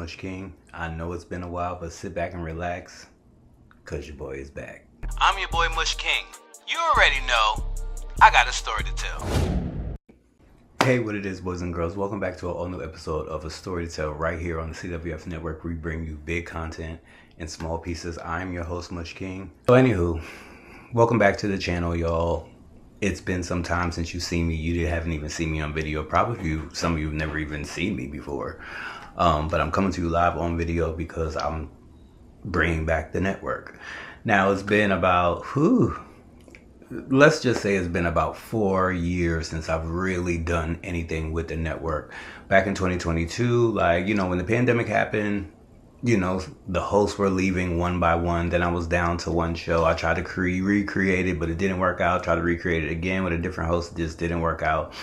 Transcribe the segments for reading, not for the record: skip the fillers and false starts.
Much King. I know it's been a while, but sit back and relax, cause your boy is back. I'm your boy Mush King. You already know, I got a story to tell. Hey, what it is, boys and girls. Welcome back to an all-new episode of A Story to Tell right here on the CWF Network. We bring you big content in small pieces. I'm your host, Mush King. So anywho, welcome back to the channel, y'all. It's been some time since you've seen me. You haven't even seen me on video. Probably some of you have never even seen me before. But I'm coming to you live on video because I'm bringing back the network. Now it's been about, let's just say it's been about 4 years since I've really done anything with the network. Back in 2022, when the pandemic happened, the hosts were leaving one by one. Then I was down to one show. I tried to recreate it, but it didn't work out. Tried to recreate it again with a different host. It just didn't work out.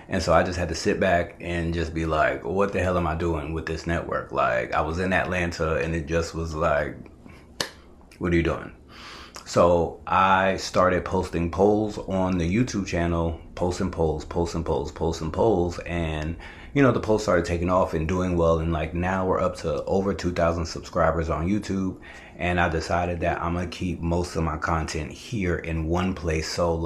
And so I just had to sit back and just be like, what the hell am I doing with this network? Like, I was in Atlanta and it just was like, what are you doing? So I started posting polls on the YouTube channel, posting polls, and the polls started taking off and doing well, and now we're up to over 2,000 subscribers on YouTube, and I decided that I'm gonna keep most of my content here in one place. So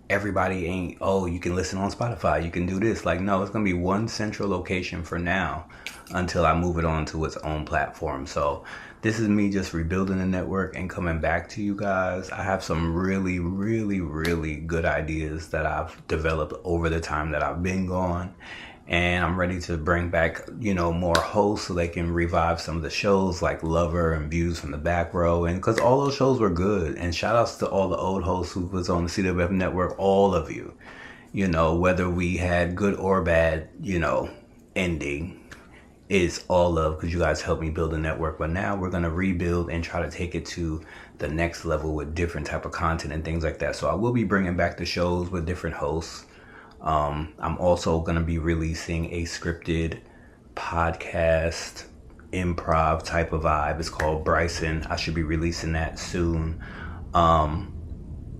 everybody ain't, oh, you can listen on Spotify, you can do this. No, it's gonna be one central location for now until I move it on to its own platform. So this is me just rebuilding the network and coming back to you guys. I have some really good ideas that I've developed over the time that I've been gone. And I'm ready to bring back, more hosts so they can revive some of the shows like Lover and Views from the Back Row. And because all those shows were good. And shout outs to all the old hosts who was on the CWF Network, all of you, whether we had good or bad, ending. Is all love because you guys helped me build a network. But now we're going to rebuild and try to take it to the next level with different type of content and things like that. So I will be bringing back the shows with different hosts. I'm also going to be releasing a scripted podcast improv type of vibe. It's called Bryson. I should be releasing that soon.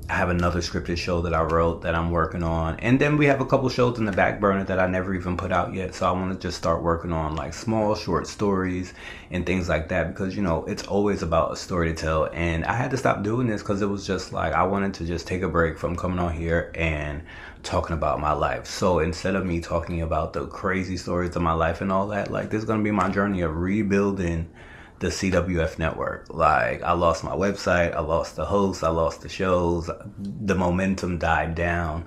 I have another scripted show that I wrote that I'm working on. And then we have a couple shows in the back burner that I never even put out yet. So I want to just start working on small short stories and things like that. Because, it's always about a story to tell. And I had to stop doing this because it was just I wanted to just take a break from coming on here and talking about my life. So instead of me talking about the crazy stories of my life and all that, this is going to be my journey of rebuilding the CWF network. I lost my website, I lost the hosts, I lost the shows, the momentum died down,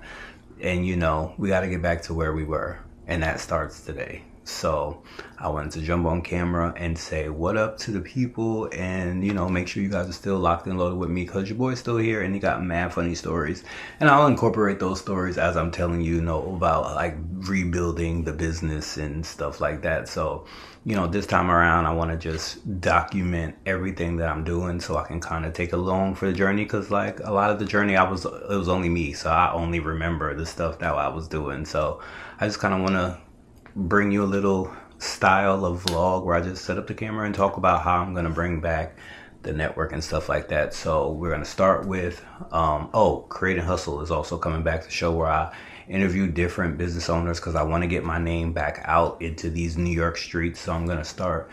and we got to get back to where we were, and that starts today. So I wanted to jump on camera and say what up to the people, and make sure you guys are still locked and loaded with me because your boy's still here and he got mad funny stories, and I'll incorporate those stories as I'm telling you, about rebuilding the business and stuff like that. So this time around I want to just document everything that I'm doing so I can kind of take along for the journey, because a lot of the journey it was only me, so I only remember the stuff that I was doing. So I just kind of want to bring you a little style of vlog where I just set up the camera and talk about how I'm going to bring back the network and stuff like that. So we're going to start with Create and Hustle is also coming back, to show where I interview different business owners because I want to get my name back out into these New York streets. So I'm going to start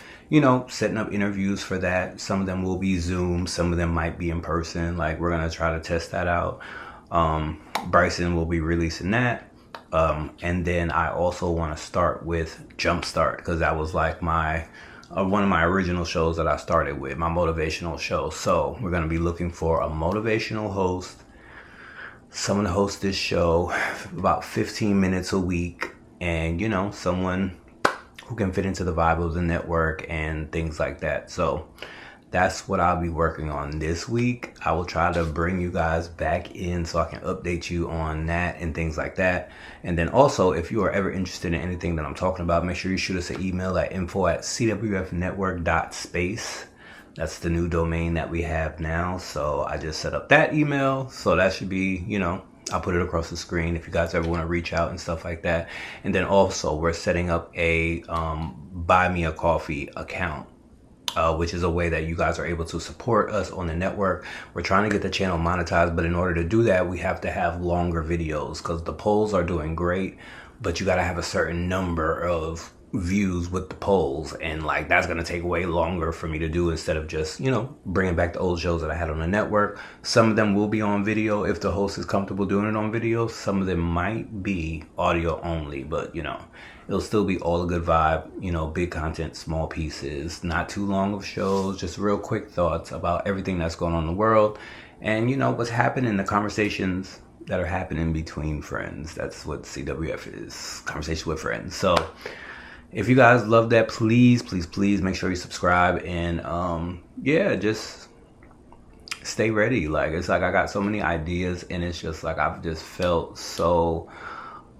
setting up interviews for that. Some of them will be Zoom, some of them might be in person. We're going to try to test that out. Bryson will be releasing that. And then I also want to start with Jumpstart, because that was my one of my original shows that I started with, my motivational show. So we're going to be looking for a motivational host, someone to host this show about 15 minutes a week, and someone who can fit into the vibe of the network and things like that. So that's what I'll be working on this week. I will try to bring you guys back in so I can update you on that and things like that. And then also, if you are ever interested in anything that I'm talking about, make sure you shoot us an email at info@cwfnetwork.space. That's the new domain that we have now. So I just set up that email. So that should be, I'll put it across the screen if you guys ever want to reach out and stuff like that. And then also we're setting up a Buy Me a Coffee account. Which is a way that you guys are able to support us on the network. We're trying to get the channel monetized, but in order to do that, we have to have longer videos because the polls are doing great, but you got to have a certain number of views with the polls, and like that's gonna take way longer for me to do instead of just, you know, bringing back the old shows that I had on the network. Some of them will be on video if the host is comfortable doing it on video. Some of them might be audio only, but you know, it'll still be all a good vibe, you know, big content, small pieces, not too long of shows, just real quick thoughts about everything that's going on in the world, and you know what's happening, the conversations that are happening between friends. That's what CWF is, conversation with friends. So if you guys love that, please make sure you subscribe, and yeah, just stay ready. Like, it's like I got so many ideas, and it's just like I've just felt so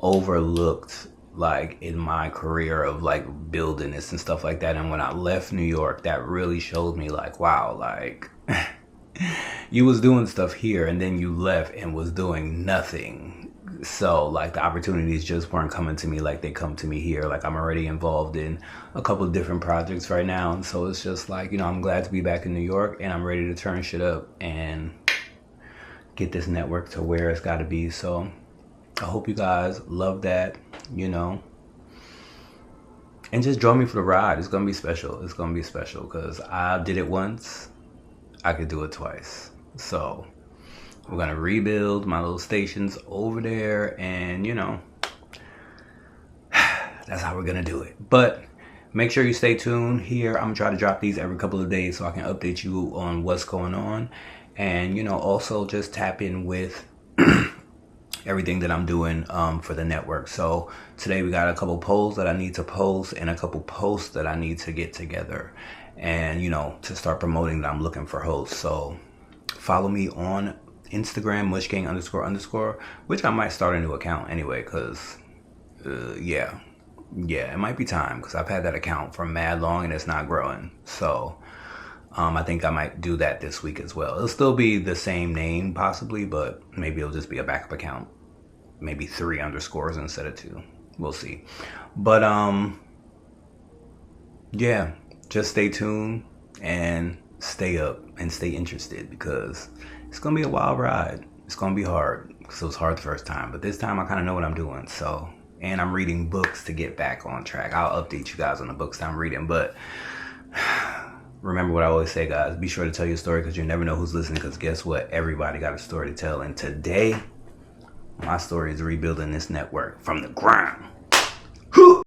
overlooked, like in my career of like building this and stuff like that. And when I left New York, that really showed me like, wow, like you was doing stuff here and then you left and was doing nothing. So like the opportunities just weren't coming to me like they come to me here. Like I'm already involved in a couple of different projects right now, and so it's just like, you know, I'm glad to be back in New York, and I'm ready to turn shit up and get this network to where it's got to be. So I hope you guys love that, you know, and just join me for the ride. It's gonna be special. It's gonna be special because I did it once, I could do it twice. So we're gonna rebuild my little stations over there, and you know, that's how we're gonna do it. But make sure you stay tuned here. I'm gonna try to drop these every couple of days so I can update you on what's going on, and you know, also just tap in with everything that I'm doing for the network. So today we got a couple polls that I need to post and a couple posts that I need to get together, and you know, to start promoting that I'm looking for hosts. So follow me on Instagram, mushking__, which I might start a new account anyway, because yeah, it might be time, because I've had that account for mad long and it's not growing. So I think I might do that this week as well. It'll still be the same name possibly, but maybe it'll just be a backup account, maybe 3 underscores instead of 2. We'll see. But yeah, just stay tuned and stay up and stay interested, because it's gonna be a wild ride. It's gonna be hard, because it was hard the first time, but this time I kind of know what I'm doing. So, and I'm reading books to get back on track. I'll update you guys on the books that I'm reading, but remember what I always say, guys, be sure to tell your story, because you never know who's listening, because guess what, everybody got a story to tell. And today my story is rebuilding this network from the ground.